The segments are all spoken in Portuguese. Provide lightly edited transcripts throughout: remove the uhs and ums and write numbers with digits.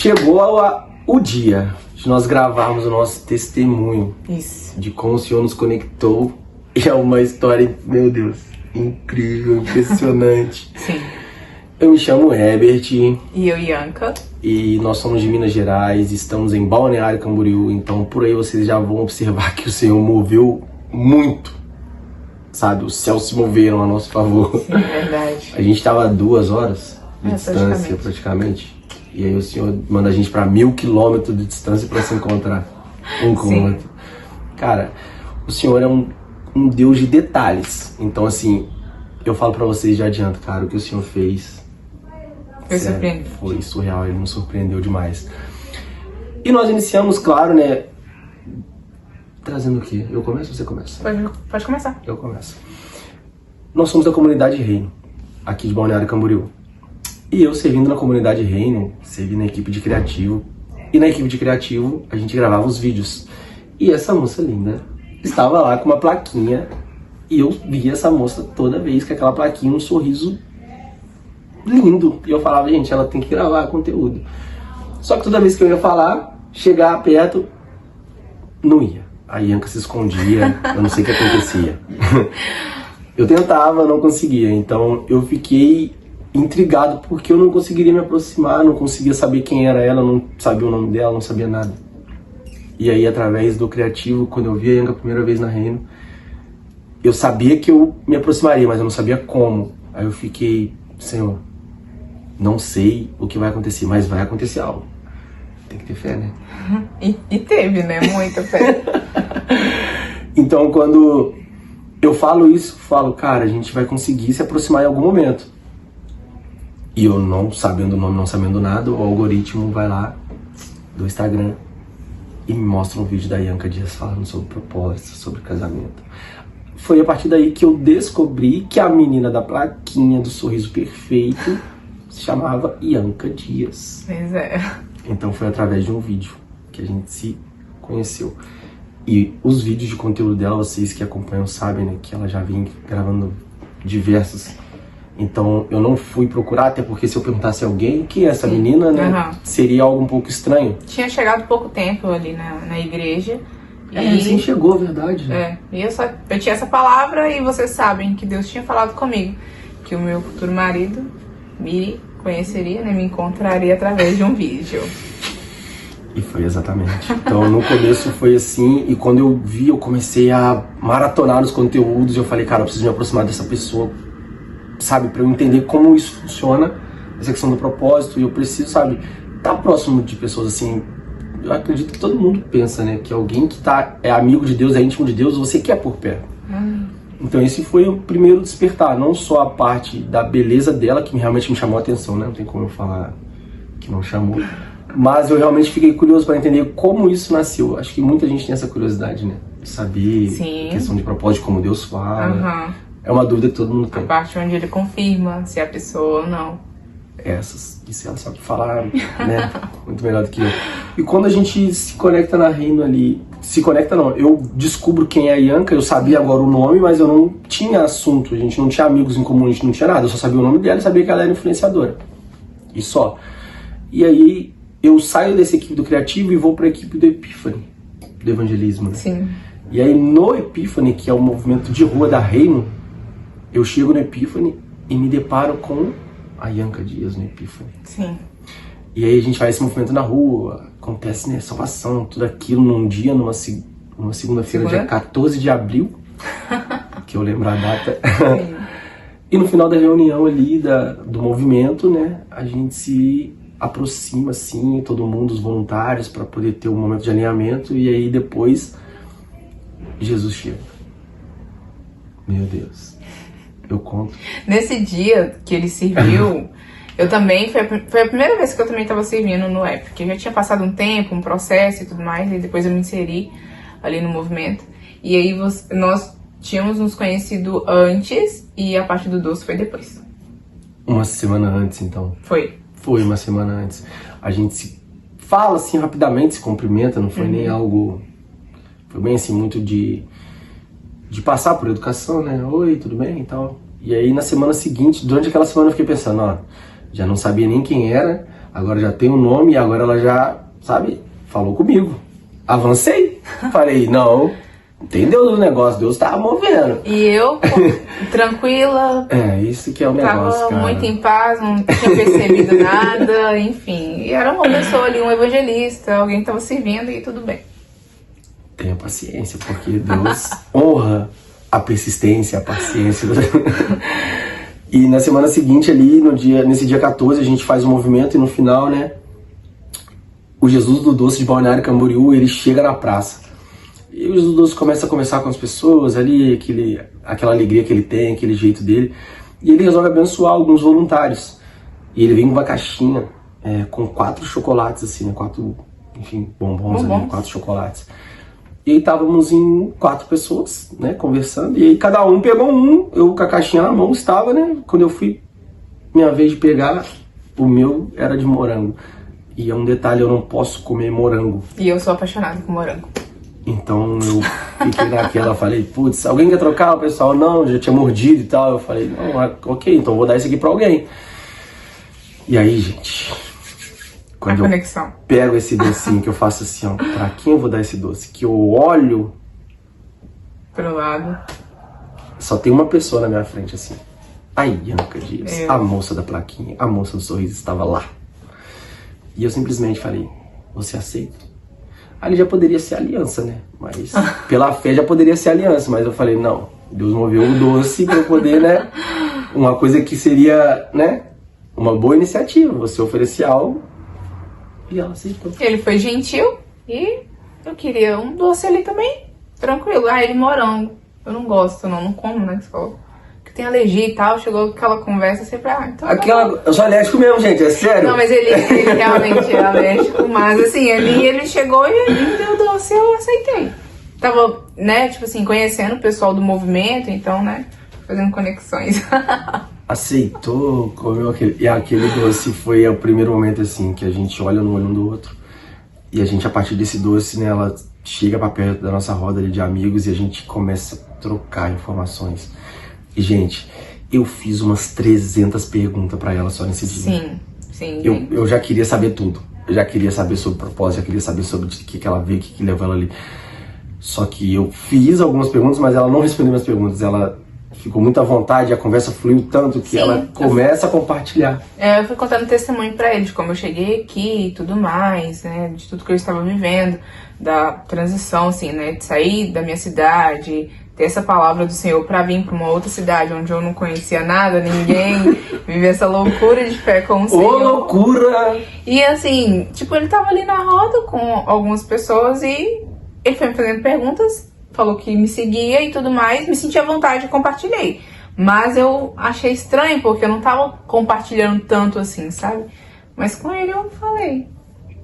Chegou o dia de nós gravarmos o nosso testemunho. Isso. De como o Senhor nos conectou. E é uma história, meu Deus, incrível, impressionante. Sim. Eu me chamo Herbert. E eu, Ianca. E nós somos de Minas Gerais, estamos em Balneário Camboriú. Então por aí vocês já vão observar que o Senhor moveu muito. Sabe, os céus se moveram a nosso favor. Sim, verdade. A gente estava a 2 horas de distância praticamente. E aí o Senhor manda a gente para 1000 quilômetros de distância para se encontrar um com o outro. Cara, o Senhor é um Deus de detalhes. Então assim, eu falo para vocês de adianto, cara, o que o Senhor fez Foi surpreendente. Foi surreal, ele nos surpreendeu demais. E nós iniciamos, claro, né, trazendo o quê? Eu começo ou você começa? Pode começar. Eu começo. Nós somos da comunidade Reino, aqui de Balneário Camboriú. E eu servindo na comunidade Reino, servi na equipe de criativo. E na equipe de criativo, a gente gravava os vídeos. E essa moça linda estava lá com uma plaquinha. E eu via essa moça toda vez com aquela plaquinha, um sorriso lindo. E eu falava, gente, ela tem que gravar conteúdo. Só que toda vez que eu ia falar, chegar perto, não ia. A Ianca se escondia, eu não sei o que acontecia. Eu tentava, não conseguia. Então eu fiquei intrigado porque eu não conseguiria me aproximar, não conseguia saber quem era ela, não sabia o nome dela, não sabia nada. E aí, através do criativo, quando eu vi a Ianca a primeira vez na Reino, eu sabia que eu me aproximaria, mas eu não sabia como. Aí eu fiquei, Senhor, não sei o que vai acontecer, mas vai acontecer algo. Tem que ter fé, né? E teve, né? Muita fé. Então, quando eu falo isso, falo, cara, a gente vai conseguir se aproximar em algum momento. E eu não sabendo o nome, não sabendo nada, o algoritmo vai lá do Instagram e me mostra um vídeo da Ianca Dias falando sobre propósito, sobre casamento. Foi a partir daí que eu descobri que a menina da plaquinha do sorriso perfeito se chamava Ianca Dias. Pois é. Então foi através de um vídeo que a gente se conheceu. E os vídeos de conteúdo dela, vocês que acompanham sabem, né, que ela já vem gravando diversos. Então eu não fui procurar, até porque se eu perguntasse a alguém quem é essa menina, né, seria algo um pouco estranho. Tinha chegado pouco tempo ali na igreja. Sim, chegou, verdade. E eu tinha essa palavra e vocês sabem que Deus tinha falado comigo que o meu futuro marido me conheceria, né, me encontraria através de um vídeo. E foi exatamente. Então no começo foi assim, e quando eu vi, eu comecei a maratonar os conteúdos, eu falei, cara, eu preciso me aproximar dessa pessoa, sabe, pra eu entender como isso funciona, essa questão do propósito, e eu preciso, sabe, estar próximo de pessoas assim. Eu acredito que todo mundo pensa, né, que alguém que é amigo de Deus, é íntimo de Deus, você quer por perto. Então esse foi o primeiro despertar, não só a parte da beleza dela, que realmente me chamou a atenção, né, não tem como eu falar que não chamou, mas eu realmente fiquei curioso para entender como isso nasceu. Acho que muita gente tem essa curiosidade, né, de saber a questão de propósito, como Deus fala. É uma dúvida que todo mundo tem. A parte onde ele confirma se é a pessoa ou não. Isso ela sabe falar, né? Muito melhor do que eu. E quando a gente se conecta na Reino ali, se conecta não, eu descubro quem é a Ianca, eu sabia agora o nome, mas eu não tinha assunto, a gente não tinha amigos em comum, a gente não tinha nada, eu só sabia o nome dela e sabia que ela era influenciadora. E só. E aí eu saio dessa equipe do criativo e vou para a equipe do Epiphany, do evangelismo, né? Sim. E aí no Epiphany, que é o movimento de rua da Reino, eu chego no Epiphany e me deparo com a Ianca Dias no Epiphany. Sim. E aí a gente faz esse movimento na rua, acontece, né, salvação, tudo aquilo num dia, numa segunda-feira, dia 14 de abril, que eu lembro a data. E no final da reunião ali do movimento, né, a gente se aproxima assim, todo mundo, os voluntários, para poder ter um momento de alinhamento, e aí depois Jesus chega. Meu Deus. Eu conto. Nesse dia que ele serviu, eu também, foi a primeira vez que eu também estava servindo no app, porque já tinha passado um tempo, um processo e tudo mais, e depois eu me inseri ali no movimento. E aí nós tínhamos nos conhecido antes e a parte do doce foi depois. Uma semana antes, então. Foi uma semana antes. A gente se fala assim rapidamente, se cumprimenta, não foi nem algo... Foi bem assim, muito de passar por educação, né? Oi, tudo bem e tal. E aí na semana seguinte, durante aquela semana eu fiquei pensando, ó, já não sabia nem quem era, agora já tem um nome e agora ela já, sabe, falou comigo. Avancei. Falei, não, entendeu o negócio, Deus tava movendo. E eu, tranquila. Isso que é o negócio, Tava cara. muito em paz, não tinha percebido nada, enfim. E era uma pessoa ali, um evangelista, alguém que tava servindo e tudo bem. Tenha paciência, porque Deus honra a persistência, a paciência. E na semana seguinte ali, nesse dia 14, a gente faz um movimento e no final, né, o Jesus do Doce de Balneário Camboriú, ele chega na praça. E o Jesus do Doce começa a conversar com as pessoas ali, aquela alegria que ele tem, aquele jeito dele. E ele resolve abençoar alguns voluntários. E ele vem com uma caixinha com 4 chocolates, assim, né, 4, enfim, bombons ali, 4 chocolates. E aí estávamos em 4 pessoas, né, conversando, e aí cada um pegou um, eu com a caixinha na mão estava, né, quando eu fui, minha vez de pegar, o meu era de morango. E é um detalhe, eu não posso comer morango. E eu sou apaixonada com morango. Então eu fiquei naquela, falei, putz, alguém quer trocar? O pessoal, não, já tinha mordido e tal. Eu falei, não, ok, então eu vou dar isso aqui pra alguém. E aí, gente... Quando eu pego esse docinho, que eu faço assim, ó, pra quem eu vou dar esse doce? Que eu olho pro lado. Só tem uma pessoa na minha frente, assim. A Ianca Dias, a moça da plaquinha, a moça do sorriso estava lá. E eu simplesmente falei, você aceita? Ali já poderia ser aliança, né? Mas pela fé já poderia ser aliança. Mas eu falei, não, Deus moveu o doce pra eu poder, né? Uma coisa que seria, né? Uma boa iniciativa, você oferecer algo. E ela aceitou. Ele foi gentil e eu queria um doce ali também, tranquilo. Ah, ele morango. Eu não gosto, não como, né? Que você falou que tem alergia e tal. Chegou aquela conversa sempre, então. Eu sou alérgico mesmo, gente, é sério. Não, mas ele realmente é alérgico, mas assim, ele chegou e me deu doce, eu aceitei. Tava, né, tipo assim, conhecendo o pessoal do movimento, então, né, fazendo conexões. Aceitou, comeu aquele doce. Foi o primeiro momento assim que a gente olha no olho um do outro e a gente, a partir desse doce, né, ela chega pra perto da nossa roda ali de amigos e a gente começa a trocar informações. E, gente, eu fiz umas 300 perguntas pra ela só nesse dia. Sim. Eu já queria saber tudo. Eu já queria saber sobre o propósito, já queria saber sobre o que ela veio, o que levou ela ali. Só que eu fiz algumas perguntas, mas ela não respondeu minhas perguntas. Ela ficou muito à vontade, a conversa fluiu tanto que ela começa a compartilhar. Eu fui contando testemunho pra ele de como eu cheguei aqui e tudo mais, né, de tudo que eu estava vivendo, da transição, assim, né, de sair da minha cidade, ter essa palavra do Senhor pra vir pra uma outra cidade onde eu não conhecia nada, ninguém, viver essa loucura de fé com o Senhor. Ô, loucura! E assim, tipo, ele tava ali na roda com algumas pessoas e ele foi me fazendo perguntas, falou que me seguia e tudo mais, me senti à vontade e compartilhei. Mas eu achei estranho, porque eu não tava compartilhando tanto assim, sabe? Mas com ele eu falei.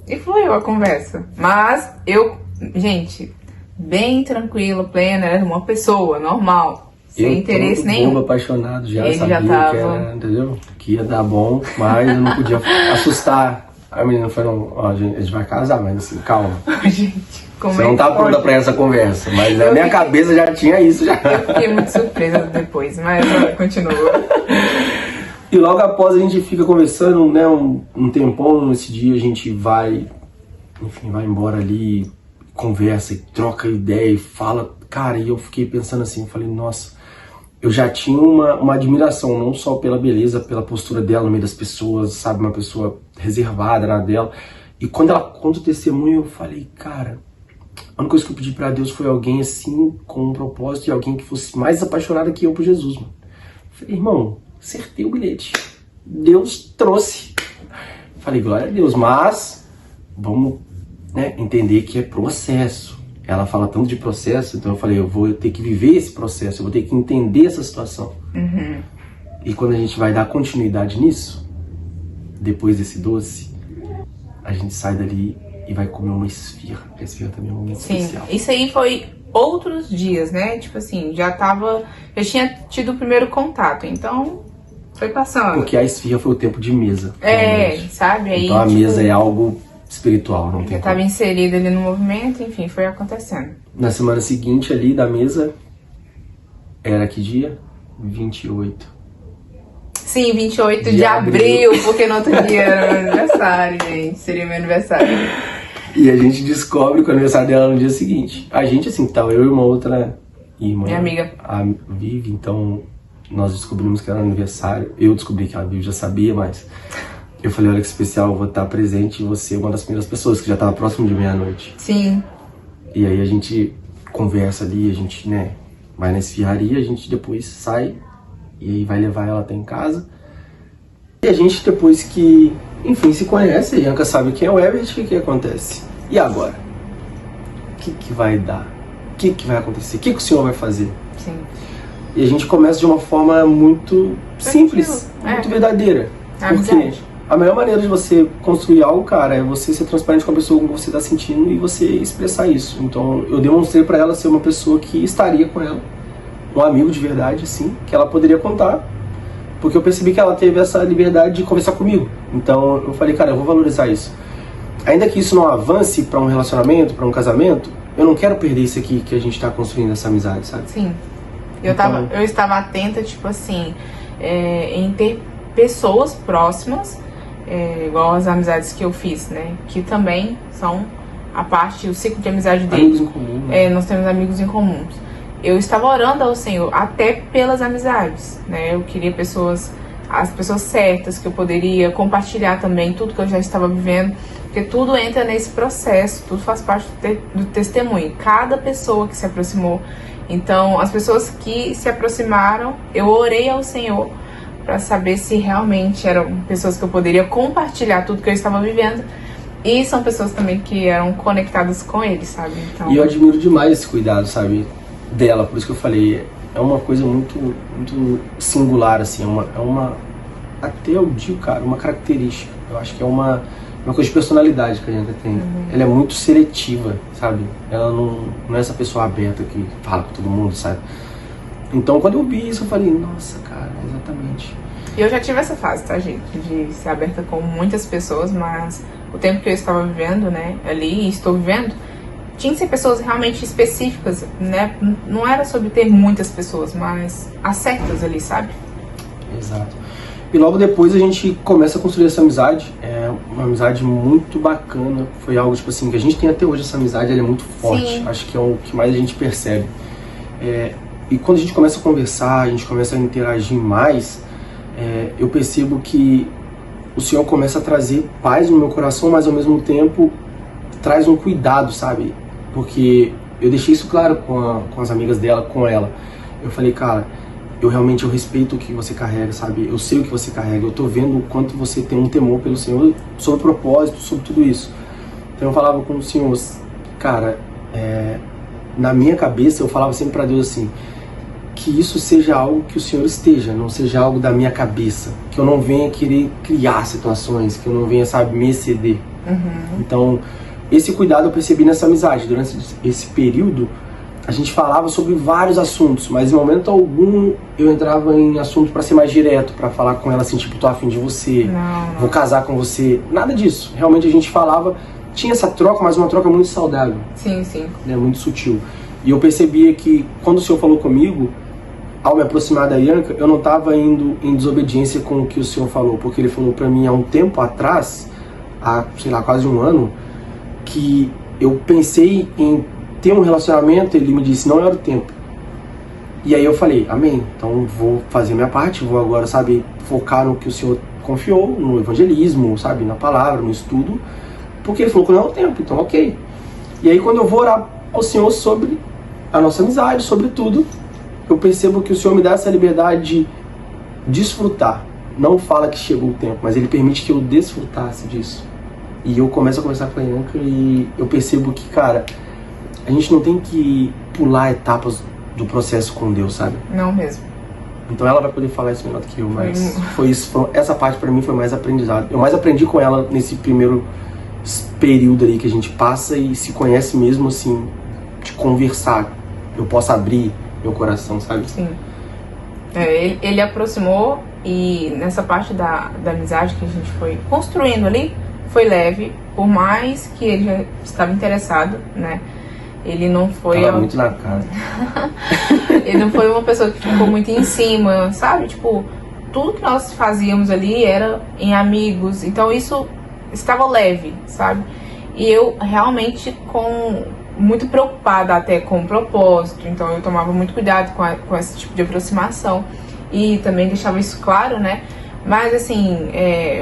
E fluiu a conversa. Mas eu, gente, bem tranquila, plena, era uma pessoa normal, sem interesse nenhum. Eu apaixonado já, ele sabia já tava... que era, entendeu? Que ia dar bom, mas eu não podia assustar. A menina falou, ó, a gente vai casar, mas assim, calma. Gente, como você não tá pronta pra essa conversa, mas na minha cabeça já tinha isso já. Eu fiquei muito surpresa depois, mas continua. E logo após a gente fica conversando, né, um tempão, nesse dia a gente vai, enfim, vai embora ali, conversa e troca ideia e fala. Cara, e eu fiquei pensando assim, falei, nossa, eu já tinha uma admiração, não só pela beleza, pela postura dela no meio das pessoas, sabe, uma pessoa reservada na dela. E quando ela conta o testemunho, eu falei, cara, a única coisa que eu pedi pra Deus foi alguém assim, com um propósito, e alguém que fosse mais apaixonado que eu por Jesus, mano. Eu falei, irmão, acertei o bilhete. Deus trouxe. Falei, glória a Deus, mas vamos, né, entender que é processo. Ela fala tanto de processo, então eu falei, eu vou ter que viver esse processo, eu vou ter que entender essa situação. E quando a gente vai dar continuidade nisso, depois desse doce, a gente sai dali e vai comer uma esfirra. A esfirra também é um momento especial. Isso aí foi outros dias, né? Tipo assim, já tinha tido o primeiro contato, então foi passando. Porque a esfirra foi o tempo de mesa. Sabe? Aí, então a mesa é algo espiritual, não tem já estava inserida ali no movimento, enfim, foi acontecendo. Na semana seguinte ali da mesa, era que dia? 28. Sim, 28 de abril, porque no outro dia era meu aniversário, gente. Seria meu aniversário. E a gente descobre que o aniversário dela no dia seguinte. A gente, assim, tal, eu e uma outra irmã. Minha amiga. A Vivi, então nós descobrimos que era aniversário. Eu descobri que a Vivi já sabia, mas eu falei, olha que especial, eu vou estar presente e você é uma das primeiras pessoas que já estava próximo de meia-noite. Sim. E aí a gente conversa ali, a gente, né, vai na esfirraria, a gente depois sai e aí vai levar ela até em casa. E a gente, depois que, enfim, se conhece, a Ianca sabe quem é o Everett, o que acontece? E agora? O que vai dar? O que vai acontecer? O que o senhor vai fazer? Sim. E a gente começa de uma forma muito simples, muito verdadeira. Porque a melhor maneira de você construir algo, cara, é você ser transparente com a pessoa com que você está sentindo e você expressar isso. Então eu demonstrei para ela ser uma pessoa que estaria com ela, um amigo de verdade, assim, que ela poderia contar, porque eu percebi que ela teve essa liberdade de conversar comigo. Então eu falei, cara, eu vou valorizar isso. Ainda que isso não avance para um relacionamento, para um casamento, eu não quero perder isso aqui que a gente está construindo, essa amizade, sabe? Sim. Eu estava atenta, tipo assim, em ter pessoas próximas, igual as amizades que eu fiz, né? Que também são a parte, o ciclo de amizade deles. Amigos em comum, né? Nós temos amigos em comuns. Eu estava orando ao Senhor até pelas amizades, né? Eu queria as pessoas certas, que eu poderia compartilhar também tudo que eu já estava vivendo, porque tudo entra nesse processo, tudo faz parte do testemunho. Cada pessoa que se aproximou. Então, as pessoas que se aproximaram, eu orei ao Senhor para saber se realmente eram pessoas que eu poderia compartilhar tudo que eu estava vivendo. E são pessoas também que eram conectadas com ele, sabe? Então... E eu admiro demais esse cuidado, sabe? Dela, por isso que eu falei, é uma coisa muito, muito singular, assim, é uma até eu digo, cara, uma característica. Eu acho que é uma coisa de personalidade que a gente tem. Ela é muito seletiva, sabe? Ela não é essa pessoa aberta que fala com todo mundo, sabe? Então, quando eu vi isso, eu falei, nossa, cara, exatamente. E eu já tive essa fase, tá, gente? De ser aberta com muitas pessoas, mas o tempo que eu estava vivendo, né, ali, e estou vivendo, tinha que ser pessoas realmente específicas, né? Não era sobre ter muitas pessoas, mas as certas ali, sabe? Exato. E logo depois a gente começa a construir essa amizade. É uma amizade muito bacana. Foi algo, tipo assim, que a gente tem até hoje essa amizade, ela é muito forte. Sim. Acho que é o que mais a gente percebe. E quando a gente começa a conversar, a gente começa a interagir mais, eu percebo que o Senhor começa a trazer paz no meu coração, mas ao mesmo tempo traz um cuidado, sabe? Porque eu deixei isso claro com as amigas dela, com ela. Eu falei, cara, eu respeito o que você carrega, sabe? Eu sei o que você carrega, eu tô vendo o quanto você tem um temor pelo Senhor, sobre o propósito, sobre tudo isso. Então eu falava com o Senhor, cara, na minha cabeça eu falava sempre pra Deus assim, que isso seja algo que o Senhor esteja, não seja algo da minha cabeça, que eu não venha querer criar situações, que eu não venha, sabe, me exceder. Então, esse cuidado eu percebi nessa amizade. Durante esse período, a gente falava sobre vários assuntos, mas em momento algum eu entrava em assunto para ser mais direto, para falar com ela assim, tipo, tô afim de você, Não. vou casar com você. Nada disso. Realmente a gente falava, tinha essa troca, mas uma troca muito saudável. Sim, sim. Né, muito sutil. E eu percebia que quando o Senhor falou comigo, ao me aproximar da Ianca, eu não estava indo em desobediência com o que o Senhor falou, porque Ele falou para mim há um tempo atrás, há, sei lá, quase um ano, que eu pensei em ter um relacionamento. Ele me disse, não era o tempo. E aí eu falei, amém, então vou fazer minha parte, vou agora, sabe, focar no que o Senhor confiou, no evangelismo, sabe, na palavra, no estudo, porque Ele falou que não é o tempo, então ok. E aí quando eu vou orar ao Senhor sobre a nossa amizade, sobre tudo, eu percebo que o Senhor me dá essa liberdade de desfrutar. Não fala que chegou o tempo, mas Ele permite que eu desfrutasse disso. E eu começo a conversar com a Ianca e eu percebo que, cara, a gente não tem que pular etapas do processo com Deus, sabe? Não mesmo. Então ela vai poder falar isso melhor do que eu, mas essa parte pra mim foi mais aprendizado. Eu mais aprendi com ela nesse primeiro período ali que a gente passa e se conhece mesmo, assim, de conversar. Eu posso abrir meu coração, sabe? Sim. Ele aproximou e nessa parte da amizade que a gente foi construindo ali, foi leve, por mais que ele já estava interessado, né? Ele não foi... Tava muito na cara. Ele não foi uma pessoa que ficou muito em cima, sabe? Tipo, tudo que nós fazíamos ali era em amigos, então isso estava leve, sabe? E eu realmente muito preocupada até com o propósito, então eu tomava muito cuidado com esse tipo de aproximação e também deixava isso claro, né? Mas assim,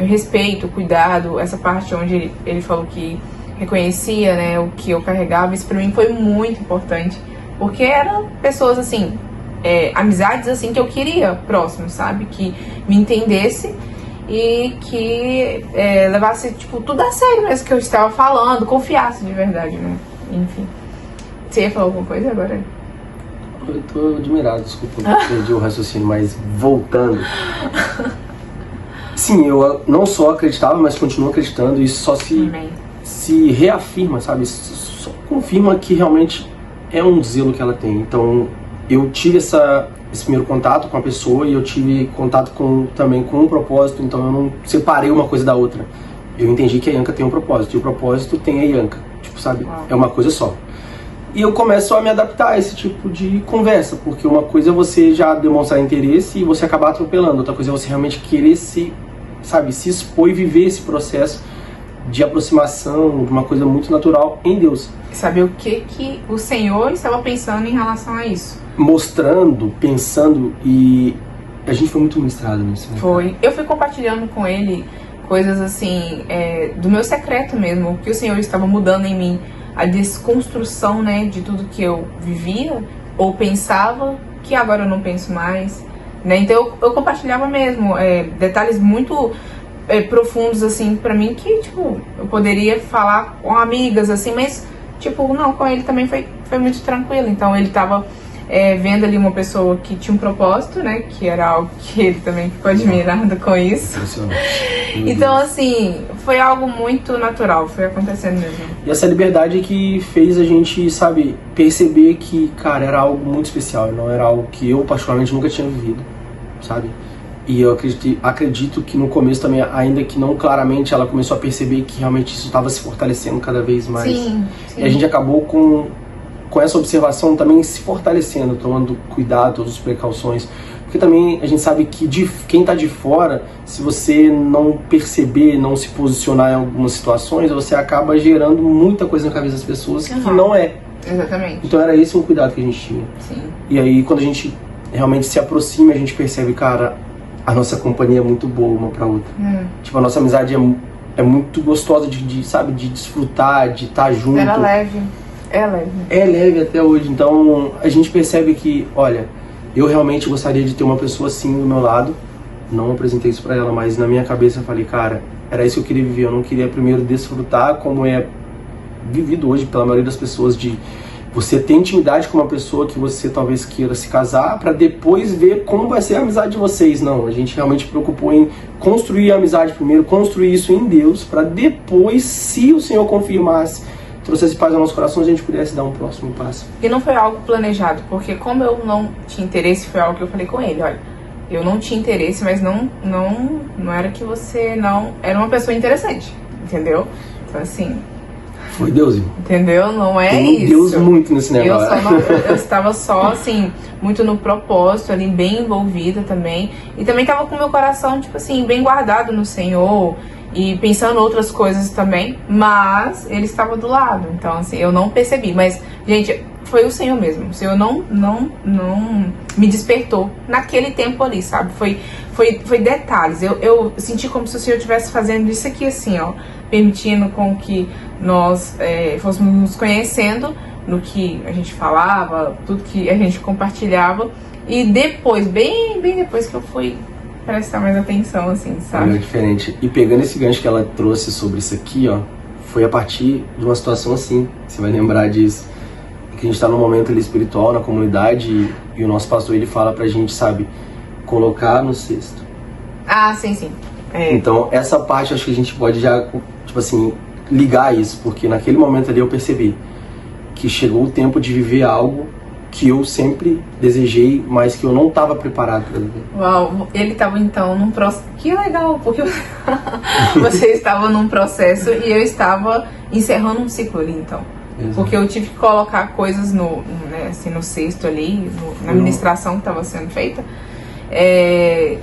respeito, cuidado, essa parte onde ele falou que reconhecia, né, o que eu carregava, isso pra mim foi muito importante, porque eram pessoas assim, amizades assim que eu queria próximo, sabe? Que me entendesse e que levasse tipo, tudo a sério mesmo que eu estava falando, confiasse de verdade, né? Enfim. Você ia falar alguma coisa agora? Eu tô admirado, desculpa, perdi o raciocínio, mas voltando. Sim, eu não só acreditava, mas continuo acreditando, e isso só se reafirma, sabe? Só confirma que realmente é um zelo que ela tem. Então, eu tive esse primeiro contato com a pessoa e eu tive contato também com um propósito, então eu não separei uma coisa da outra. Eu entendi que a Ianca tem um propósito e o propósito tem a Ianca, tipo, sabe? É uma coisa só. E eu começo a me adaptar a esse tipo de conversa, porque uma coisa é você já demonstrar interesse e você acabar atropelando, outra coisa é você realmente querer se expor e viver esse processo de aproximação, de uma coisa muito natural em Deus. Saber o que o Senhor estava pensando em relação a isso. Mostrando, pensando, e a gente foi muito ministrado nisso. Né? Foi. Eu fui compartilhando com ele coisas assim, do meu secreto mesmo, o que o Senhor estava mudando em mim, a desconstrução, né, de tudo que eu vivia ou pensava, que agora eu não penso mais, né? Então eu compartilhava mesmo detalhes muito profundos assim pra mim, que tipo, eu poderia falar com amigas assim, mas tipo, não, com ele também foi muito tranquilo. Então ele tava vendo ali uma pessoa que tinha um propósito, né, que era algo que ele também ficou admirado com isso. Então assim, foi algo muito natural, foi acontecendo mesmo. E essa liberdade que fez a gente, sabe, perceber que, cara, era algo muito especial, não era algo que eu particularmente nunca tinha vivido, sabe? E eu acredito que no começo também, ainda que não claramente, ela começou a perceber que realmente isso estava se fortalecendo cada vez mais. Sim. E a gente acabou com essa observação também se fortalecendo, tomando cuidado, todas as precauções. Porque também a gente sabe que quem está de fora, se você não perceber, não se posicionar em algumas situações, você acaba gerando muita coisa na cabeça das pessoas que não é. Exatamente. Então era esse um cuidado que a gente tinha. Sim. E aí quando a gente realmente se aproxima, a gente percebe, cara, a nossa companhia é muito boa uma pra outra. Tipo, a nossa amizade é muito gostosa de desfrutar, de estar junto. Era leve. É leve. É leve até hoje. Então a gente percebe que, olha, eu realmente gostaria de ter uma pessoa assim do meu lado. Não apresentei isso pra ela, mas na minha cabeça eu falei, cara, era isso que eu queria viver. Eu não queria primeiro desfrutar como é vivido hoje pela maioria das pessoas, de você ter intimidade com uma pessoa que você talvez queira se casar, pra depois ver como vai ser a amizade de vocês. Não, a gente realmente preocupou em construir a amizade primeiro, construir isso em Deus, pra depois, se o Senhor confirmasse, trouxesse paz ao nosso coração, a gente pudesse dar um próximo passo. E não foi algo planejado, porque como eu não tinha interesse, foi algo que eu falei com ele, olha, eu não tinha interesse, mas não era que você não era uma pessoa interessante, entendeu? Então assim... Foi Deus, irmão. Entendeu? Não é tem isso. Deus muito nesse negócio. Eu estava só, assim, muito no propósito ali, bem envolvida também. E também estava com o meu coração, tipo assim, bem guardado no Senhor. E pensando outras coisas também. Mas ele estava do lado. Então, assim, eu não percebi. Mas, gente, foi o Senhor mesmo. O Senhor não me despertou naquele tempo ali, sabe? Foi detalhes. Eu senti como se o Senhor estivesse fazendo isso aqui assim, ó. Permitindo com que nós fôssemos nos conhecendo no que a gente falava, tudo que a gente compartilhava. E depois, bem depois que eu fui prestar mais atenção, assim, sabe? É diferente. E pegando esse gancho que ela trouxe sobre isso aqui, ó, foi a partir de uma situação assim, você vai lembrar disso, que a gente tá num momento ali espiritual, na comunidade, e o nosso pastor, ele fala pra gente, sabe, colocar no cesto. Ah, sim. Então, essa parte, acho que a gente pode já, tipo assim, ligar isso, porque naquele momento ali eu percebi que chegou o tempo de viver algo que eu sempre desejei, mas que eu não estava preparado para viver. Uau, ele estava então num processo... Que legal, porque você estava num processo e eu estava encerrando um ciclo ali, então. Exato. Porque eu tive que colocar coisas no cesto ali, na ministração que estava sendo feita.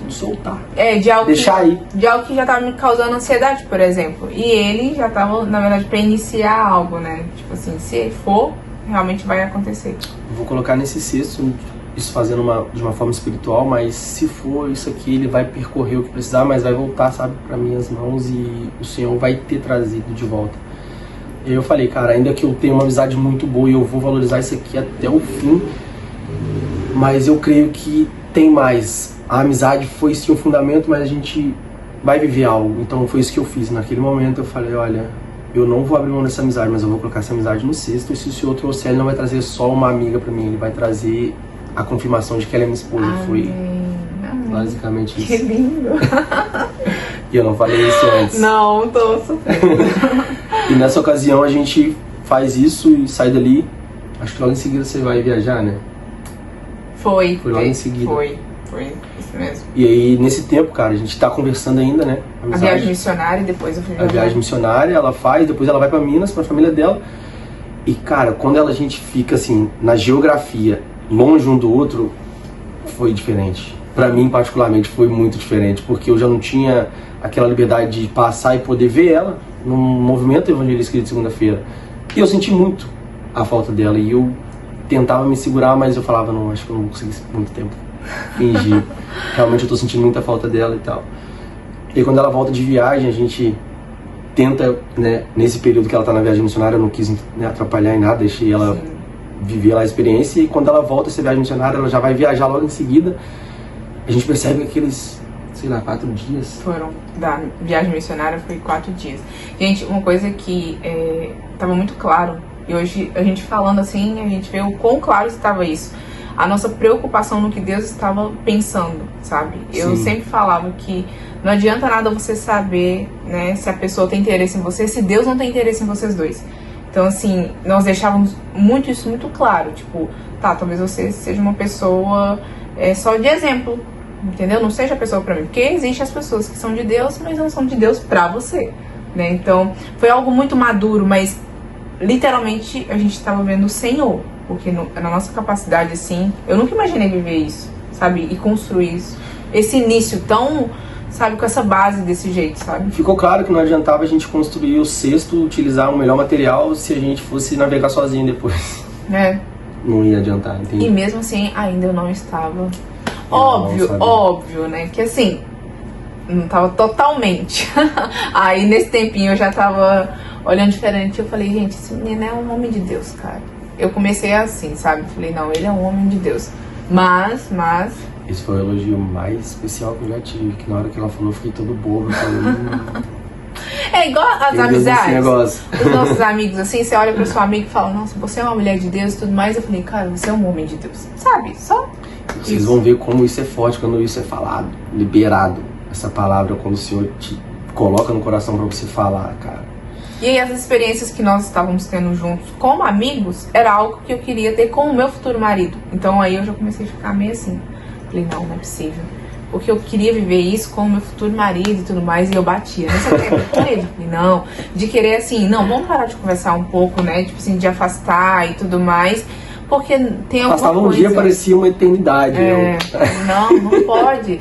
Soltar. De algo Deixar aí. De algo que já tava me causando ansiedade, por exemplo. E ele já tava, na verdade, pra iniciar algo, né? Tipo assim, se for, realmente vai acontecer. Eu vou colocar nesse cesto, isso fazendo de uma forma espiritual, mas se for isso aqui, ele vai percorrer o que precisar, mas vai voltar, sabe, para minhas mãos e o Senhor vai ter trazido de volta. E eu falei, cara, ainda que eu tenha uma amizade muito boa e eu vou valorizar isso aqui até o fim, mas eu creio que tem mais. A amizade foi sim um fundamento, mas a gente vai viver algo. Então foi isso que eu fiz. Naquele momento eu falei, olha, eu não vou abrir mão dessa amizade, mas eu vou colocar essa amizade no cesto. E se o Senhor trouxer, ele não vai trazer só uma amiga pra mim, ele vai trazer a confirmação de que ela é minha esposa. Amém. Foi basicamente isso. Que lindo. E eu não falei isso antes. Não, tô sofrendo. E nessa ocasião a gente faz isso e sai dali. Acho que logo em seguida você vai viajar, né? Foi logo em seguida. Foi isso mesmo. E aí, nesse tempo, cara, a gente tá conversando ainda, né? A viagem missionária e depois eu fui A viagem missionária, ela faz, depois ela vai pra Minas, pra família dela. E, cara, quando a gente fica, assim, na geografia, longe um do outro, foi diferente. Pra mim, particularmente, foi muito diferente, porque eu já não tinha aquela liberdade de passar e poder ver ela num movimento evangelístico de segunda-feira. E eu senti muito a falta dela, e eu tentava me segurar, mas eu falava, não, acho que eu não consegui muito tempo fingir. Realmente eu tô sentindo muita falta dela e tal. E quando ela volta de viagem, a gente tenta, né, nesse período que ela tá na viagem missionária, eu não quis, né, atrapalhar em nada, deixei ela viver lá a experiência, e quando ela volta essa viagem missionária, ela já vai viajar logo em seguida. A gente percebe que aqueles, sei lá, 4 dias. Foram, da viagem missionária foi 4 dias. Gente, uma coisa que tava muito claro, e hoje a gente falando assim, a gente vê o quão claro estava isso. A nossa preocupação no que Deus estava pensando, sabe? Eu sempre falava que não adianta nada você saber, né, se a pessoa tem interesse em você, se Deus não tem interesse em vocês dois. Então, assim, nós deixávamos isso muito claro. Tipo, tá, talvez você seja uma pessoa só de exemplo, entendeu? Não seja a pessoa pra mim. Porque existem as pessoas que são de Deus, mas não são de Deus pra você, né? Então, foi algo muito maduro, mas literalmente a gente estava vendo o Senhor. Porque na nossa capacidade, assim, eu nunca imaginei viver isso, sabe? E construir isso. Esse início tão, sabe, com essa base desse jeito, sabe? Ficou claro que não adiantava a gente construir o cesto, utilizar o melhor material, se a gente fosse navegar sozinho depois. Não ia adiantar, entende? E mesmo assim, ainda eu não estava... Óbvio, né? Que assim, não tava totalmente. Aí nesse tempinho eu já tava olhando diferente. Eu falei, gente, esse menino é um homem de Deus, cara. Eu comecei assim, sabe? Falei, não, ele é um homem de Deus. Mas... Esse foi o elogio mais especial que eu já tive, que na hora que ela falou eu fiquei todo bobo. É igual as amizades. Os nossos amigos, assim, você olha pro seu amigo e fala, nossa, você é uma mulher de Deus e tudo mais. Eu falei, cara, você é um homem de Deus. Sabe? Só Vocês isso. vão ver como isso é forte quando isso é falado, liberado. Essa palavra, quando o Senhor te coloca no coração pra você falar, cara. E aí as experiências que nós estávamos tendo juntos como amigos, era algo que eu queria ter com o meu futuro marido. Então aí eu já comecei a ficar meio assim. Falei, não é possível. Porque eu queria viver isso com o meu futuro marido e tudo mais, e eu batia nessa tecla. Falei, não, de querer assim, não, vamos parar de conversar um pouco, né? Tipo assim, de afastar e tudo mais. Porque tem alguma Passava coisa... um dia, parecia uma eternidade. Não pode.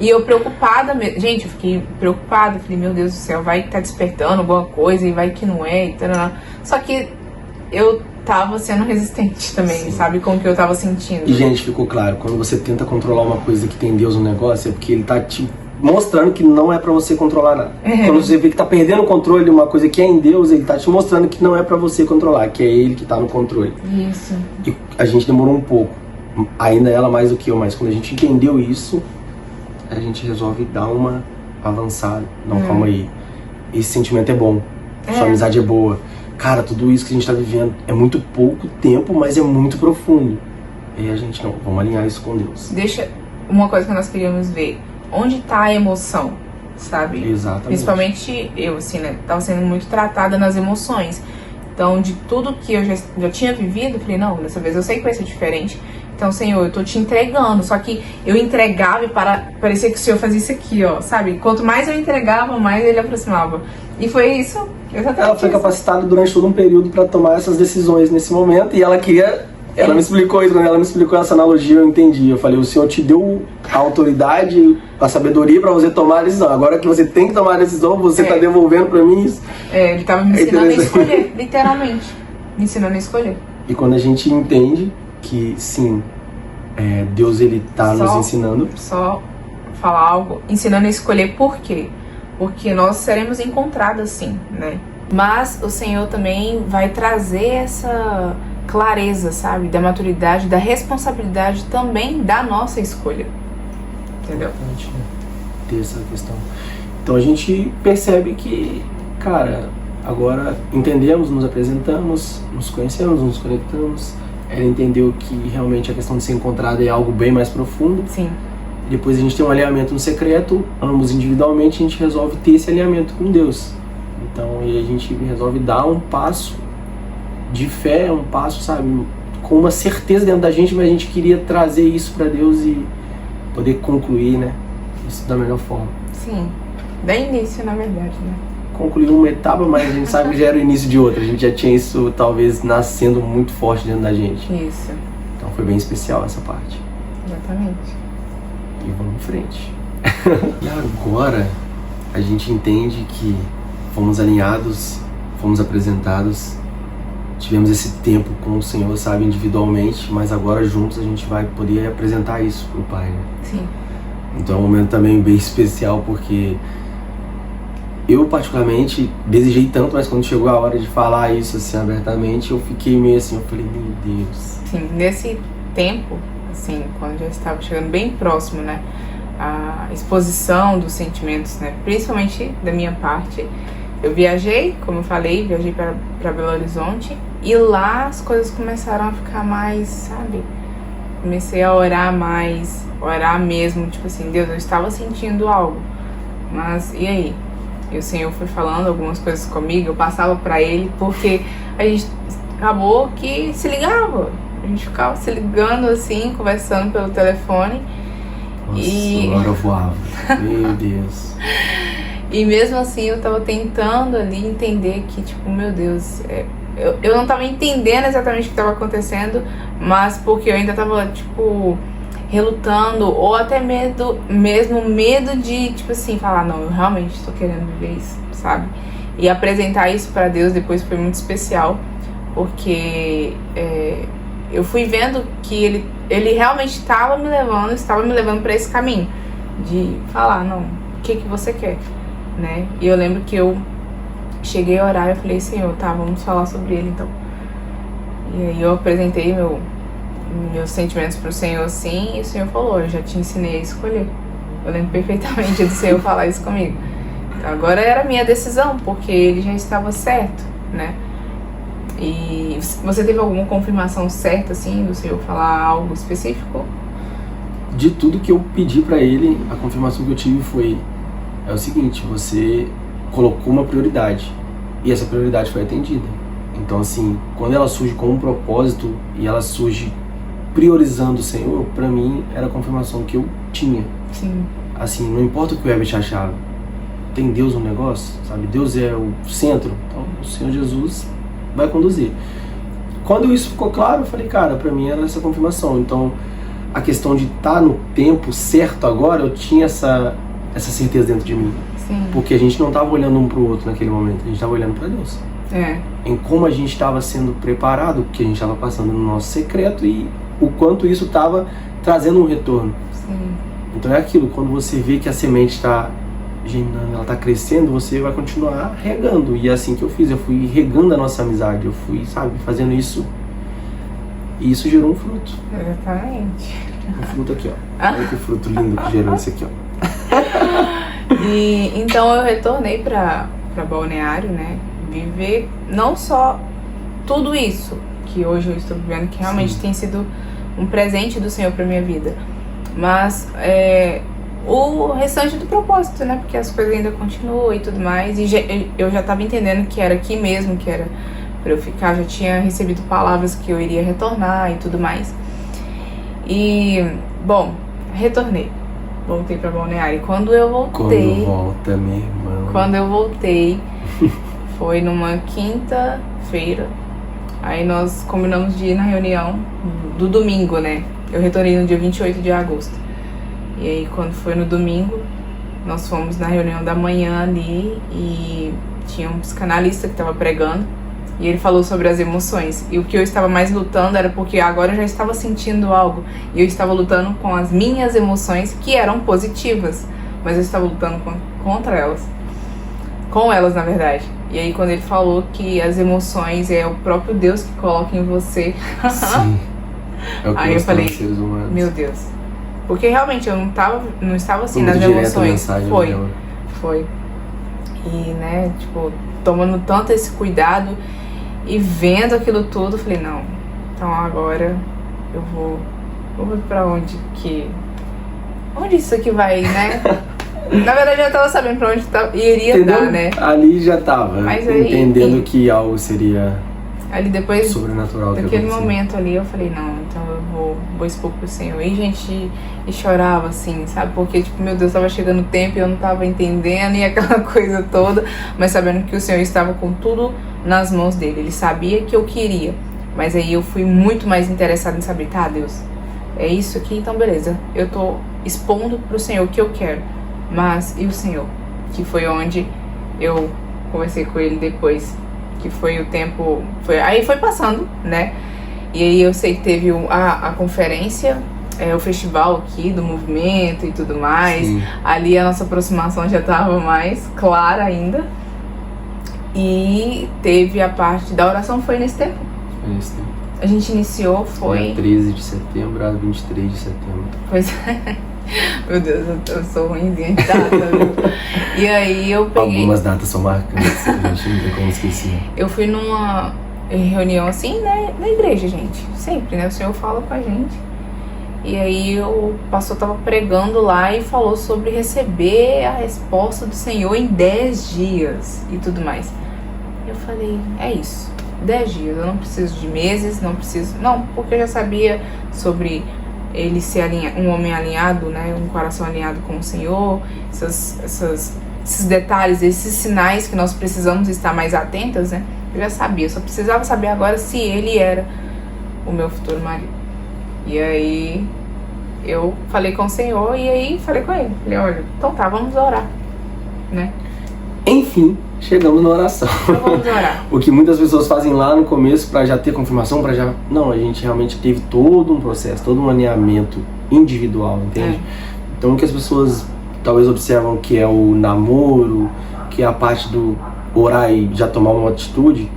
E eu preocupada mesmo. Gente, eu fiquei preocupada. Falei, meu Deus do céu, vai que tá despertando alguma coisa e vai que não é. E tal. Só que eu tava sendo resistente também, sabe? Com o que eu tava sentindo. E, gente, ficou claro, quando você tenta controlar uma coisa que tem Deus no negócio, é porque ele tá te mostrando que não é pra você controlar nada. Quando você vê que tá perdendo o controle de uma coisa que é em Deus, ele tá te mostrando que não é pra você controlar, que é ele que tá no controle. Isso. E a gente demorou um pouco, ainda ela mais do que eu, mas quando a gente entendeu isso, a gente resolve dar uma avançada. Não, calma aí. Esse sentimento é bom. Sua amizade é boa. Cara, tudo isso que a gente tá vivendo é muito pouco tempo, mas é muito profundo. E a gente, não, vamos alinhar isso com Deus. Deixa uma coisa que nós queríamos ver. Onde tá a emoção, sabe? Exatamente. Principalmente eu, assim, né? Tava sendo muito tratada nas emoções. Então, de tudo que eu já tinha vivido, eu falei, não, dessa vez eu sei que vai ser diferente. Então, Senhor, eu tô te entregando. Só que eu entregava e parecia que o Senhor fazia isso aqui, ó, sabe? Quanto mais eu entregava, mais ele aproximava. E foi isso, exatamente. Ela foi isso. capacitada durante todo um período para tomar essas decisões nesse momento, e ela queria Ela me explicou isso, quando ela me explicou essa analogia, eu entendi. Eu falei, o Senhor te deu a autoridade, a sabedoria para você tomar a decisão. Agora que você tem que tomar a decisão, você está devolvendo para mim isso. Ele estava me ensinando a escolher, literalmente. Me ensinando a escolher. E quando a gente entende que, sim, Deus ele tá nos ensinando. Só falar algo, ensinando a escolher por quê? Porque nós seremos encontrados assim, né? Mas o Senhor também vai trazer essa clareza, sabe? Da maturidade, da responsabilidade também da nossa escolha. Entendeu? Importante, né? Ter essa questão. Então a gente percebe que, cara, agora entendemos, nos apresentamos, nos conhecemos, nos conectamos. Ela entendeu que realmente a questão de ser encontrada é algo bem mais profundo. Sim. Depois a gente tem um alinhamento no secreto, ambos individualmente, a gente resolve ter esse alinhamento com Deus. Então, e a gente resolve dar um passo de fé, um passo, sabe, com uma certeza dentro da gente, mas a gente queria trazer isso para Deus e poder concluir, né, isso da melhor forma. Sim, dá início, na verdade, né? Concluir uma etapa, mas a gente sabe que já era o início de outra. A gente já tinha isso, talvez, nascendo muito forte dentro da gente. Isso. Então foi bem especial essa parte. Exatamente. E vamos em frente. E agora a gente entende que fomos alinhados, fomos apresentados, tivemos esse tempo com o Senhor, sabe, individualmente, mas agora juntos a gente vai poder apresentar isso pro Pai, né? Sim. Então é um momento também bem especial, porque eu particularmente desejei tanto, mas quando chegou a hora de falar isso assim abertamente, eu fiquei meio assim, eu falei, meu Deus. Sim, nesse tempo, assim, quando já estava chegando bem próximo, né, a exposição dos sentimentos, né, principalmente da minha parte, eu viajei, como eu falei, viajei para Belo Horizonte, e lá as coisas começaram a ficar mais, sabe, comecei a orar mais, orar mesmo, tipo assim, Deus, eu estava sentindo algo, mas e aí? E o Senhor foi falando algumas coisas comigo, eu passava para Ele, porque a gente acabou que se ligava, a gente ficava se ligando assim, conversando pelo telefone. Nossa, e agora eu voava, meu Deus. E mesmo assim eu tava tentando ali entender que, tipo, meu Deus, eu não tava entendendo exatamente o que tava acontecendo, mas porque eu ainda tava, tipo, relutando, ou até mesmo medo de, tipo assim, falar, não, eu realmente tô querendo viver isso, sabe? E apresentar isso pra Deus depois foi muito especial, porque eu fui vendo que ele realmente estava me levando pra esse caminho, de falar, não, o que você quer, né? E eu lembro que eu cheguei a orar e eu falei, Senhor, tá, vamos falar sobre ele então. E aí eu apresentei meus sentimentos pro Senhor assim, e o Senhor falou, eu já te ensinei a escolher. Eu lembro perfeitamente do Senhor falar isso comigo. Então, agora era a minha decisão, porque ele já estava certo, né? E você teve alguma confirmação certa, assim, do Senhor falar algo específico? De tudo que eu pedi pra ele, a confirmação que eu tive foi o seguinte, você colocou uma prioridade e essa prioridade foi atendida. Então assim, quando ela surge com um propósito e ela surge priorizando o Senhor, pra mim era a confirmação que eu tinha. Sim. Assim, não importa o que o Herbert achava, tem Deus no negócio, sabe? Deus é o centro, então o Senhor Jesus vai conduzir. Quando isso ficou claro, eu falei, cara, pra mim era essa confirmação. Então a questão de estar no tempo certo agora, eu tinha essa certeza dentro de mim. Sim. Porque a gente não estava olhando um pro outro naquele momento, a gente estava olhando para Deus. Em como a gente estava sendo preparado, o que a gente estava passando no nosso secreto e o quanto isso estava trazendo um retorno. Sim. Então é aquilo, quando você vê que a semente está germinando, ela está crescendo, você vai continuar regando. E é assim que eu fiz, eu fui regando a nossa amizade, eu fui, sabe, fazendo isso. E isso gerou um fruto. Exatamente. Um fruto aqui, ó. Olha que fruto lindo que gerou isso aqui, ó. E então eu retornei pra Balneário, né? Viver não só tudo isso que hoje eu estou vivendo, que realmente tem sido um presente do Senhor pra minha vida, mas o restante do propósito, né? Porque as coisas ainda continuam e tudo mais. E eu já tava entendendo que era aqui mesmo, que era pra eu ficar, já tinha recebido palavras que eu iria retornar e tudo mais. E, bom, retornei. Voltei pra Balneário. Quando eu voltei... Quando volta, minha irmã. Quando eu voltei, foi numa quinta-feira. Aí nós combinamos de ir na reunião do domingo, né? Eu retornei no dia 28 de agosto. E aí quando foi no domingo, nós fomos na reunião da manhã ali e tinha um psicanalista que estava pregando. E ele falou sobre as emoções. E o que eu estava mais lutando era porque agora eu já estava sentindo algo. E eu estava lutando com as minhas emoções, que eram positivas. Mas eu estava lutando contra elas. Com elas, na verdade. E aí quando ele falou que as emoções é o próprio Deus que coloca em você. Sim. É o que Aí eu falei, seres humanos. meu Deus. Porque realmente eu não estava assim Muito nas direta a emoções. mensagem Foi. dela. Foi. E, né, tipo, tomando tanto esse cuidado e vendo aquilo tudo, falei, não, então agora eu vou ver pra onde isso aqui vai, né? Na verdade eu já tava sabendo pra onde iria Entendeu? dar, né? Ali já tava Mas aí, entendendo enfim, que algo seria ali depois sobrenatural. daquele momento ali, eu falei, não, então eu vou expor pro Senhor. E, gente, e chorava, assim, sabe? Porque, tipo, meu Deus, tava chegando o tempo e eu não tava entendendo e aquela coisa toda, mas sabendo que o Senhor estava com tudo nas mãos dele. Ele sabia que eu queria, mas aí eu fui muito mais interessada em saber, tá, Deus, é isso aqui, então beleza. Eu tô expondo pro Senhor o que eu quero, mas e o Senhor? Que foi onde eu conversei com ele depois, que foi o tempo, aí foi passando, né? E aí eu sei que teve a conferência, o festival aqui do movimento e tudo mais. Sim. Ali a nossa aproximação já estava mais clara ainda. E teve a parte da oração, foi nesse tempo. Foi esse tempo. A gente iniciou, foi... Dia 13 de setembro a 23 de setembro. Pois é. Meu Deus, eu sou ruimzinha de data, viu? E aí eu peguei... Algumas datas são marcantes, a gente não tem como esquecer. Eu fui numa reunião assim, né, na igreja, gente. Sempre, né? O Senhor fala com a gente. E aí o pastor tava pregando lá e falou sobre receber a resposta do Senhor em 10 dias e tudo mais. Eu falei, é isso, 10 dias, eu não preciso de meses, não preciso... Não, porque eu já sabia sobre ele ser um homem alinhado, né, um coração alinhado com o Senhor, esses detalhes, esses sinais que nós precisamos estar mais atentas, né? Eu já sabia, só precisava saber agora se ele era o meu futuro marido. E aí eu falei com o Senhor e aí falei com ele. Falei, olha, então tá, vamos orar, né? Enfim, chegamos na oração. Então vamos orar. O que muitas pessoas fazem lá no começo pra já ter confirmação, pra já... Não, a gente realmente teve todo um processo, todo um alinhamento individual, entende? Então o que as pessoas talvez observam que é o namoro, que é a parte do orar e já tomar uma atitude,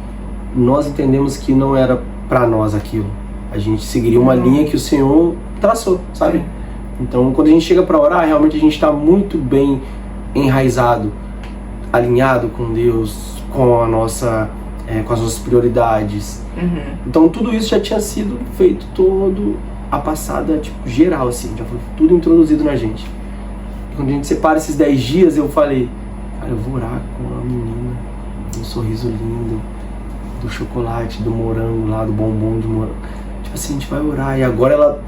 nós entendemos que não era pra nós aquilo. A gente seguiria uma linha que o Senhor traçou, sabe? Então quando a gente chega pra orar, realmente a gente tá muito bem enraizado, alinhado com Deus, com a nossa, com as nossas prioridades. Então tudo isso já tinha sido feito, todo a passada, tipo, geral, assim, já foi tudo introduzido na gente. E quando a gente separa esses 10 dias, eu falei, cara, eu vou orar com a menina, um sorriso lindo, do chocolate, do morango lá, do bombom de morango. Tipo assim, a gente vai orar e agora ela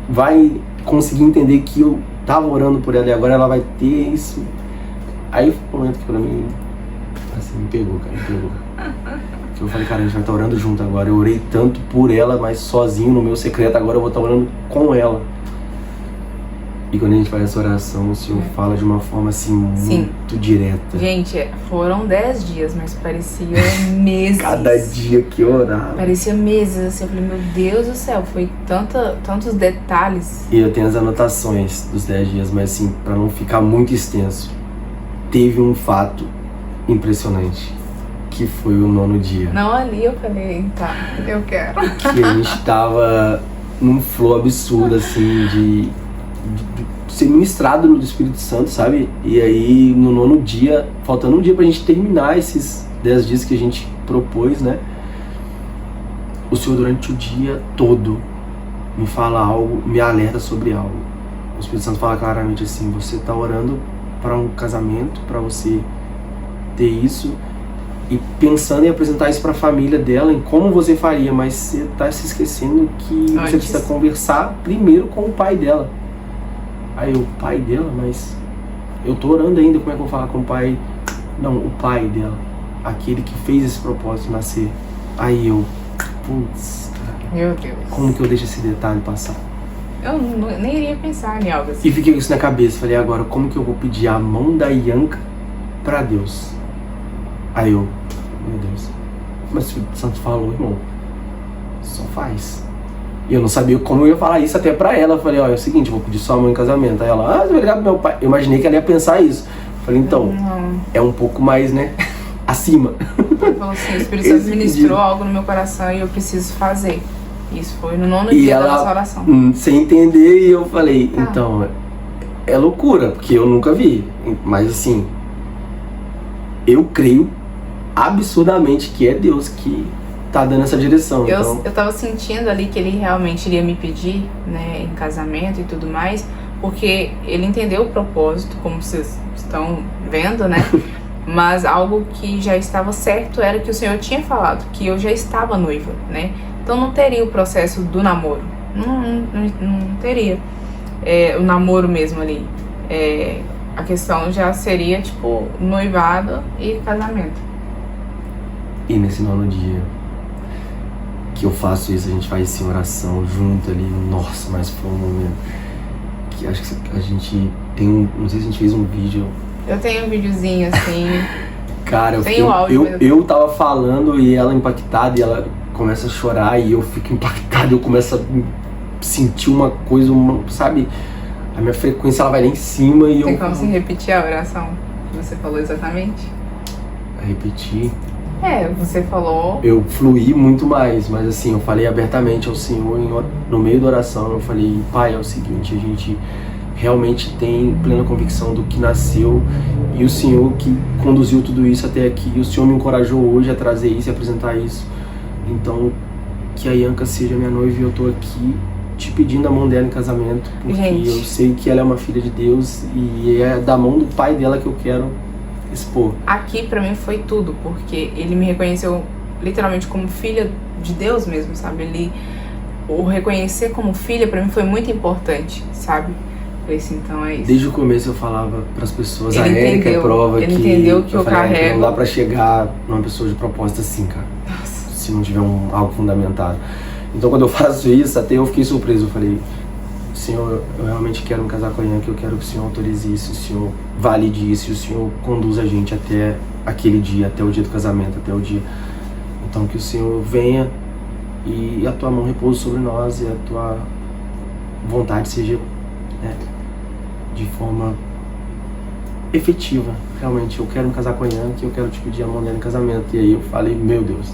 vai conseguir entender que eu tava orando por ela e agora ela vai ter isso. Aí foi um momento que pra mim, assim, me pegou, cara, me pegou. Eu falei, cara, a gente vai estar orando junto agora. Eu orei tanto por ela, mas sozinho no meu secreto, agora eu vou estar orando com ela. E quando a gente faz essa oração, o Senhor fala de uma forma assim, muito direta. Gente, foram 10 dias, mas parecia meses. Cada dia que eu orava. Parecia meses, assim, eu falei, meu Deus do céu, foi tantos detalhes. E eu tenho as anotações dos 10 dias, mas assim, pra não ficar muito extenso, teve um fato impressionante, que foi o 9º dia. Não, ali eu falei, tá, eu quero. Que a gente tava num flow absurdo, assim, de ser ministrado no Espírito Santo, sabe? E aí, no 9º dia, faltando um dia pra gente terminar esses 10 dias que a gente propôs, né? O Senhor, durante o dia todo, me fala algo, me alerta sobre algo. O Espírito Santo fala claramente assim, você tá orando para um casamento, para você ter isso, e pensando em apresentar isso para a família dela, em como você faria, mas você tá se esquecendo que você precisa conversar primeiro com o pai dela. Aí o pai dela, mas eu tô orando ainda, como é que eu vou falar com o pai? Não, o pai dela, aquele que fez esse propósito nascer. Aí eu, putz, cara, Meu Deus. como que eu deixo esse detalhe passar? Eu nem iria pensar em algo assim. E fiquei com isso na cabeça, falei, agora como que eu vou pedir a mão da Ianca pra Deus? Aí eu, meu Deus, mas o Espírito Santo falou, irmão, só faz. E eu não sabia como eu ia falar isso até pra ela. Eu falei, ó, é o seguinte, eu vou pedir sua mãe em casamento. Aí ela, você vai ligar pro meu pai. Eu imaginei que ela ia pensar isso. Eu falei, então, é um pouco mais, né, acima. Ele falou assim, o Espírito Santo ministrou algo no meu coração e eu preciso fazer. Isso foi no 9º dia da nossa oração. Sem entender, e eu falei, então, é loucura, porque eu nunca vi. Mas assim, eu creio absurdamente que é Deus que tá dando essa direção. Eu tava sentindo ali que ele realmente iria me pedir, né, em casamento e tudo mais, porque ele entendeu o propósito, como vocês estão vendo, né? Mas algo que já estava certo era que o Senhor tinha falado, que eu já estava noiva, né? Então não teria o processo do namoro, não teria o namoro mesmo ali. A questão já seria tipo noivado e casamento. E nesse 9º dia que eu faço isso, a gente faz assim, oração junto ali, nossa, mas foi um momento que acho que a gente tem não sei se a gente fez um vídeo. Eu tenho um videozinho assim. Cara, eu tava falando e ela impactada e ela começa a chorar e eu fico impactado, eu começo a sentir uma coisa, sabe? A minha frequência ela vai lá em cima e Tem como você repetir a oração que você falou exatamente? Repetir? Você falou... Eu fluí muito mais, mas assim, eu falei abertamente ao Senhor, no meio da oração, eu falei, Pai, é o seguinte, a gente realmente tem plena convicção do que nasceu e o Senhor que conduziu tudo isso até aqui, o Senhor me encorajou hoje a trazer isso e apresentar isso. Então, que a Ianca seja minha noiva e eu tô aqui te pedindo a mão dela em casamento, porque eu sei que ela é uma filha de Deus e é da mão do pai dela que eu quero expor. Aqui pra mim foi tudo, porque ele me reconheceu literalmente como filha de Deus mesmo, sabe? O reconhecer como filha pra mim foi muito importante, sabe? Falei assim, então é isso. Desde o começo eu falava pras pessoas, ele a Érica é prova que... Ele entendeu que eu carrego. Não dá pra chegar numa pessoa de propósito assim, cara. Nossa. Se não tiver algo fundamentado. Então quando eu faço isso, até eu fiquei surpreso. Eu falei, Senhor, eu realmente quero me casar com a Ianca, eu quero que o Senhor autorize isso, o Senhor valide isso, e o Senhor conduza a gente até aquele dia, até o dia do casamento, até o dia. Então que o Senhor venha e a tua mão repouse sobre nós e a tua vontade seja de forma efetiva. Realmente, eu quero me casar com a Ianca, eu quero te pedir a mão dela em casamento. E aí eu falei, meu Deus,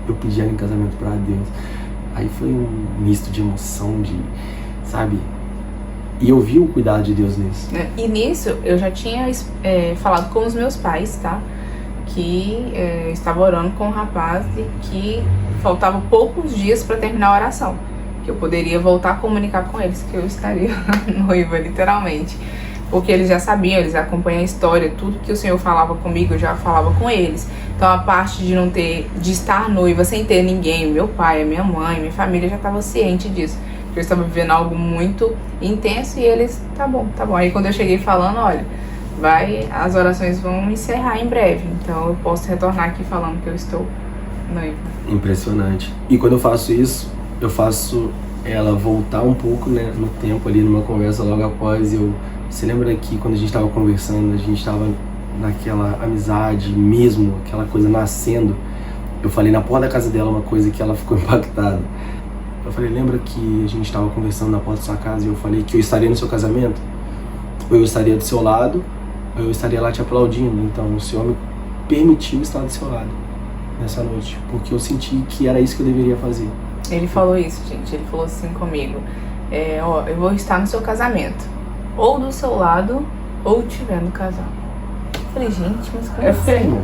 eu pedi ela em casamento pra Deus. Aí foi um misto de emoção, sabe? E eu vi o cuidado de Deus nisso. E nisso, eu já tinha falado com os meus pais, tá? Que estava orando com o rapaz e que faltava poucos dias para terminar a oração. Que eu poderia voltar a comunicar com eles, que eu estaria noiva, literalmente. Porque eles já sabiam, eles acompanham a história, tudo que o Senhor falava comigo, eu já falava com eles. Então a parte de estar noiva sem ter ninguém, meu pai, minha mãe, minha família já estava ciente disso. Eu estava vivendo algo muito intenso e eles, tá bom. Aí quando eu cheguei falando, olha, as orações vão encerrar em breve, então eu posso retornar aqui falando que eu estou noiva. Impressionante. E quando eu faço isso, eu faço ela voltar um pouco, né, no tempo ali, numa conversa logo após Você lembra que quando a gente estava conversando, a gente estava naquela amizade mesmo, aquela coisa nascendo. Eu falei na porta da casa dela uma coisa que ela ficou impactada. Eu falei, lembra que a gente estava conversando na porta da sua casa e eu falei que eu estaria no seu casamento? Ou eu estaria do seu lado, ou eu estaria lá te aplaudindo. Então o Senhor me permitiu estar do seu lado nessa noite, porque eu senti que era isso que eu deveria fazer. Ele falou isso, gente. Ele falou assim comigo, eu vou estar no seu casamento, ou do seu lado, ou tiver no casal. Eu falei, gente, mas como assim? Fé, irmão.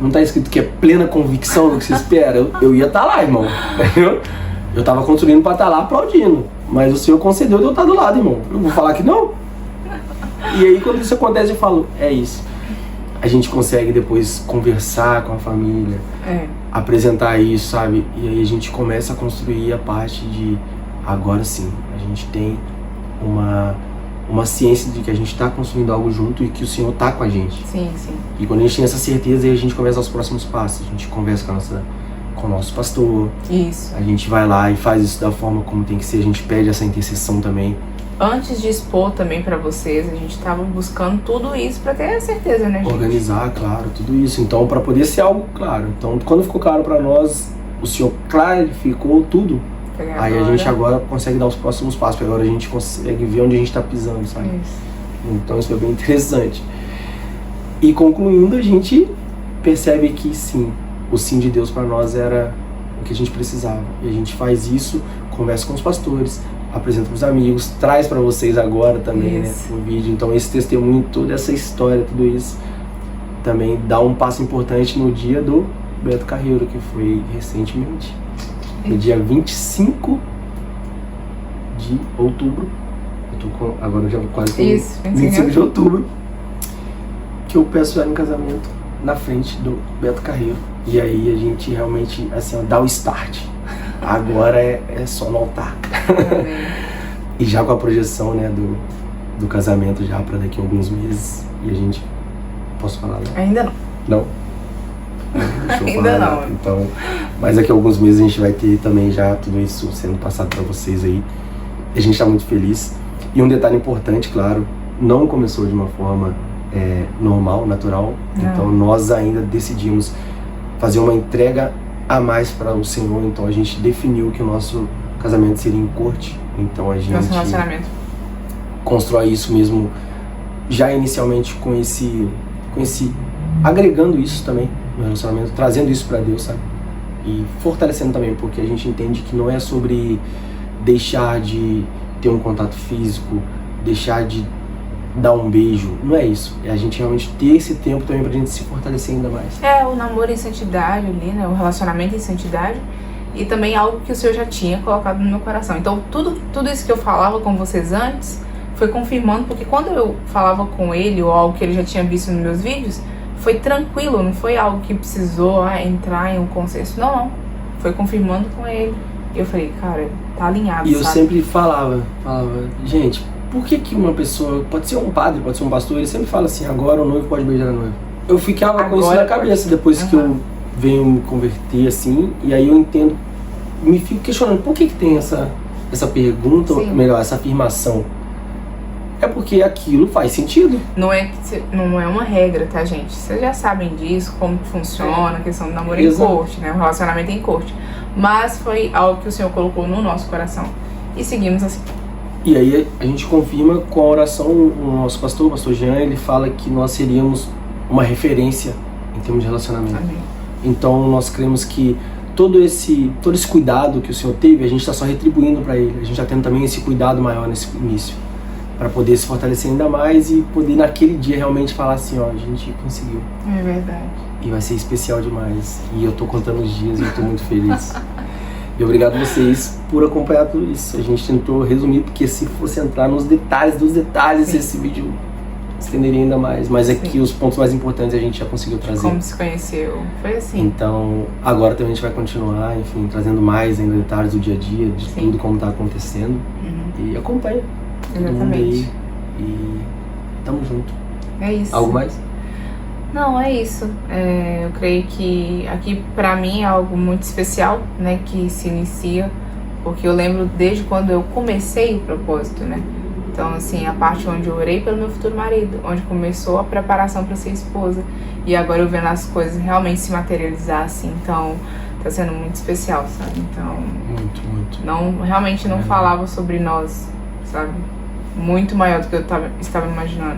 Não tá escrito que é plena convicção do que você espera? Eu ia estar lá, irmão. Eu tava construindo pra estar lá aplaudindo. Mas o Senhor concedeu de eu estar do lado, irmão. Eu vou falar que não? E aí quando isso acontece eu falo, é isso. A gente consegue depois conversar com a família, apresentar isso, sabe? E aí a gente começa a construir a parte de, agora sim, a gente tem uma ciência de que a gente está construindo algo junto e que o Senhor está com a gente. Sim, sim. E quando a gente tem essa certeza, aí a gente começa os próximos passos. A gente conversa com a nossa com o nosso pastor. Isso. A gente vai lá e faz isso da forma como tem que ser. A gente pede essa intercessão também. Antes de expor também pra vocês, a gente tava buscando tudo isso pra ter a certeza, né, gente? Organizar, claro, tudo isso. Então, para poder ser algo claro. Então, quando ficou claro para nós, o Senhor clarificou tudo. Aí a gente agora consegue dar os próximos passos. Agora a gente consegue ver onde a gente tá pisando, sabe? Isso. Então, isso foi bem interessante. E concluindo, a gente percebe que sim, o sim de Deus para nós era o que a gente precisava. E a gente faz isso, conversa com os pastores, apresenta para os amigos, traz para vocês agora também, né, o vídeo. Então esse testemunho, toda essa história, tudo isso, também dá um passo importante no dia do Beto Carreiro, que foi recentemente, no dia 25 de outubro. Agora eu já quase com isso, 25 de outubro, que eu peço ela em casamento na frente do Beto Carreiro. E aí a gente realmente, assim, ó, dá o start. Agora é só no altar. E já com a projeção, né, do casamento já para daqui a alguns meses. E a gente... Posso falar, né? Ainda não. Não? Deixa eu Ainda falar, não. Então, mas daqui a alguns meses a gente vai ter também já tudo isso sendo passado para vocês aí. E a gente está muito feliz. E um detalhe importante, claro, não começou de uma forma normal, natural. Não. Então nós ainda decidimos fazer uma entrega a mais para o Senhor. Então a gente definiu que o nosso casamento seria em corte. Então a gente Nosso relacionamento. constrói isso mesmo já inicialmente com esse agregando isso também no relacionamento, trazendo isso para Deus, sabe? E fortalecendo também, porque a gente entende que não é sobre deixar de ter um contato físico, deixar de dar um beijo, não é isso. É a gente realmente ter esse tempo também pra gente se fortalecer ainda mais. É, o namoro em santidade ali, né? O relacionamento em santidade. E também algo que o Senhor já tinha colocado no meu coração. Então, tudo isso que eu falava com vocês antes, foi confirmando, porque quando eu falava com ele, ou algo que ele já tinha visto nos meus vídeos, foi tranquilo, não foi algo que precisou entrar em um consenso. Não. Foi confirmando com ele. E eu falei, cara, tá alinhado, E eu sabe? sempre falava, gente, por que uma pessoa, pode ser um padre, pode ser um pastor, ele sempre fala assim, agora o noivo pode beijar a noiva. Eu ficava com isso na cabeça depois que eu venho me converter assim, e aí eu entendo, me fico questionando, por que tem essa pergunta, ou melhor, essa afirmação? É porque aquilo faz sentido. Não é uma regra, tá, gente? Vocês já sabem disso, como que funciona, a questão do namoro em corte, né? O relacionamento em corte. Mas foi algo que o Senhor colocou no nosso coração. E seguimos assim. E aí a gente confirma com a oração, o nosso pastor, o pastor Jean, ele fala que nós seríamos uma referência em termos de relacionamento. Amém. Então nós cremos que todo esse cuidado que o Senhor teve, a gente está só retribuindo para ele. A gente está tendo também esse cuidado maior nesse início, para poder se fortalecer ainda mais e poder naquele dia realmente falar assim, ó, a gente conseguiu. É verdade. E vai ser especial demais. E eu tô contando os dias e eu tô muito feliz. E obrigado a vocês por acompanhar tudo isso. A gente tentou resumir, porque se fosse entrar nos detalhes dos detalhes, esse vídeo estenderia ainda mais. Mas aqui os pontos mais importantes a gente já conseguiu trazer. Como se conheceu. Foi assim. Então, agora também a gente vai continuar, enfim, trazendo mais ainda detalhes do dia a dia, de tudo como tá acontecendo. E acompanha. Exatamente. E tamo junto. É isso. Algo mais? Não, é isso. Eu creio que aqui pra mim é algo muito especial, né, que se inicia, porque eu lembro desde quando eu comecei o propósito, né? Então, assim, a parte onde eu orei pelo meu futuro marido, onde começou a preparação para ser esposa, e agora eu vendo as coisas realmente se materializar, assim, então tá sendo muito especial, sabe? Então, muito. Realmente não falava sobre nós, sabe? Muito maior do que eu estava imaginando.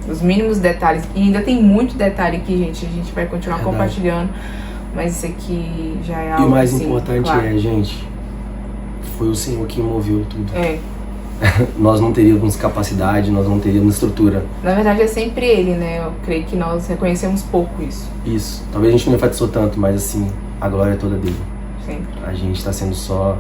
Os mínimos detalhes. E ainda tem muito detalhe aqui, gente. A gente vai continuar compartilhando. Mas isso aqui já é algo. E o mais assim, importante gente, foi o Senhor que moveu tudo. Nós não teríamos capacidade, nós não teríamos estrutura. Na verdade é sempre Ele, né? Eu creio que nós reconhecemos pouco isso. Isso. Talvez a gente não enfatizou tanto, mas assim, a glória é toda dele. Sempre. A gente está sendo só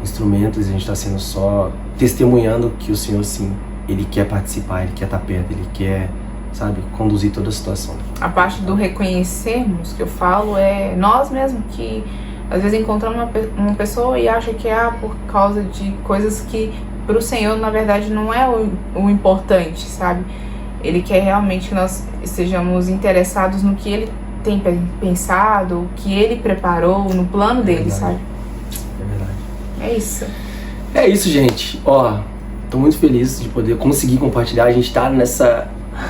instrumentos, a gente está sendo só testemunhando que o Senhor, sim, Ele quer participar, Ele quer estar perto, Ele quer, sabe, conduzir toda a situação. A parte do reconhecermos que eu falo é nós mesmos que às vezes encontramos uma pessoa e acha que é por causa de coisas que para o Senhor na verdade não é o importante, sabe? Ele quer realmente que nós estejamos interessados no que Ele tem pensado, o que ele preparou no plano dele, verdade. sabe? É verdade. É isso. É isso, gente. Ó, tô muito feliz de poder conseguir compartilhar. A gente tá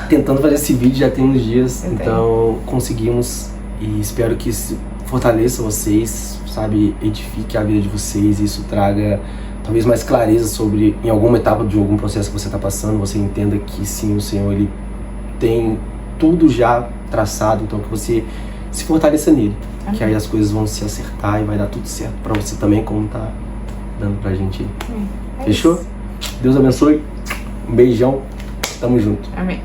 tentando fazer esse vídeo já tem uns dias, então conseguimos, e espero que isso fortaleça vocês, sabe, edifique a vida de vocês, e isso traga talvez mais clareza sobre, em alguma etapa de algum processo que você tá passando, você entenda que sim, o Senhor, ele tem tudo já traçado, então que você se fortaleça nele. Amém. Que aí as coisas vão se acertar e vai dar tudo certo pra você também, como tá dando pra gente aí. Fechou? Isso. Deus abençoe. Um beijão. Tamo junto. Amém.